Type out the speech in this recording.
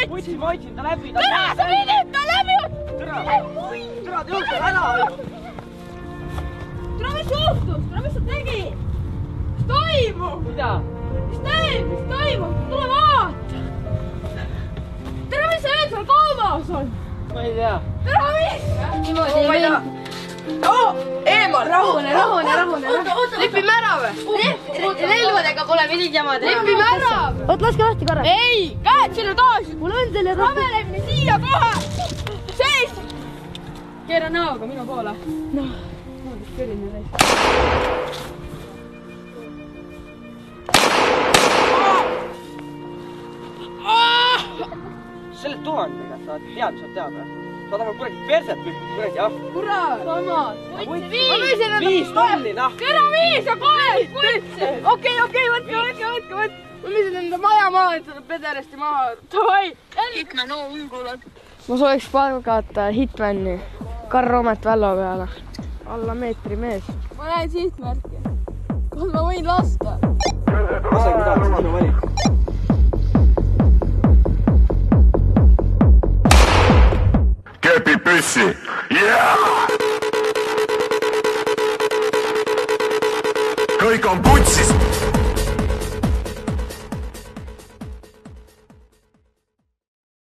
võtsin, ma hoidsin ta läbi. Tere, sa pidid ta läbi! Tere, ta jõudseb ära. Tere, mis juhtus? Tere, mis sa tegid? Mis toimub? Mida? Mis toimub? Tule vaata! Tere, mis sa ööd seal kaumas on? Ma ei tea. Tere, mis? Niimoodi ei või. Eemal! Rahune. Lipime ära või? Relvadega pole midagi jamada. Lipime ära! Oot, laske lahti korra. Ei! Käed sinna taas! Mul on selle Ramelemine siia kohe! Seis! Keera näoga minu poole. Noh. Selline reis. Selle tuhandega sa tead, mis sa tead või? Saad oma kuradi perset kuradi, jah? Kurat! Samad! Viis tonni, noh! Tere, viis ja kohe! Okei, võtke! Ma viisin enda maja maha, et seda pederasti maha. Davai! Hitman, Ma sooviks palgata Hitmani Karl-Romet Vällo peale. Alla meetri mees. ma näen sihtmärki. Kas ma võin lasta? Lasegi tahaks minu valik. Kepipüssi! Yeah! Kõik on putsis!